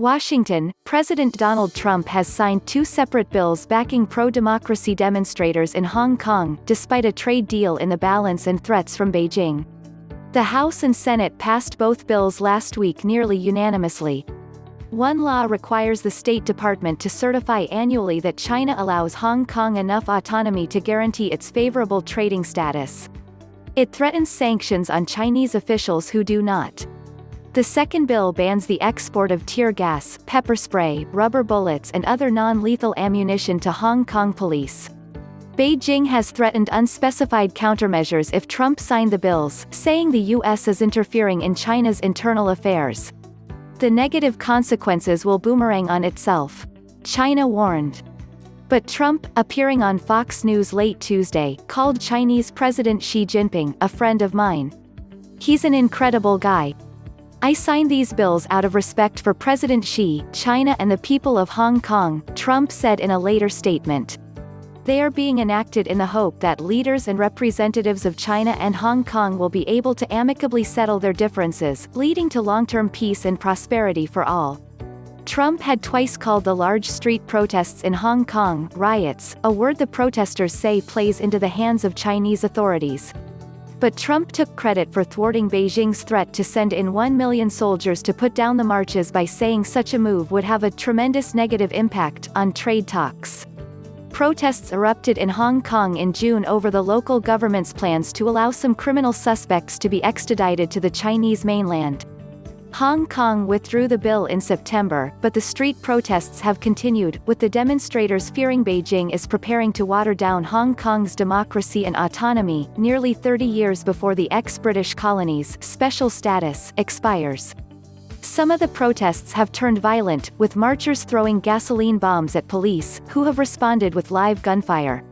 Washington, President Donald Trump has signed two separate bills backing pro-democracy demonstrators in Hong Kong, despite a trade deal in the balance and threats from Beijing. The House and Senate passed both bills last week nearly unanimously. One law requires the State Department to certify annually that China allows Hong Kong enough autonomy to guarantee its favorable trading status. It threatens sanctions on Chinese officials who do not. The second bill bans the export of tear gas, pepper spray, rubber bullets and other non-lethal ammunition to Hong Kong police. Beijing has threatened unspecified countermeasures if Trump signed the bills, saying the U.S. is interfering in China's internal affairs. The negative consequences will boomerang on itself, China warned. But Trump, appearing on Fox News late Tuesday, called Chinese President Xi Jinping a friend of mine. "He's an incredible guy. I signed these bills out of respect for President Xi, China and the people of Hong Kong," Trump said in a later statement. They are being enacted in the hope that leaders and representatives of China and Hong Kong will be able to amicably settle their differences, leading to long-term peace and prosperity for all. Trump had twice called the large street protests in Hong Kong riots, a word the protesters say plays into the hands of Chinese authorities. But Trump took credit for thwarting Beijing's threat to send in 1 million soldiers to put down the marches by saying such a move would have a tremendous negative impact on trade talks. Protests erupted in Hong Kong in June over the local government's plans to allow some criminal suspects to be extradited to the Chinese mainland. Hong Kong withdrew the bill in September, but the street protests have continued, with the demonstrators fearing Beijing is preparing to water down Hong Kong's democracy and autonomy, nearly 30 years before the ex-British colony's special status expires. Some of the protests have turned violent, with marchers throwing gasoline bombs at police, who have responded with live gunfire.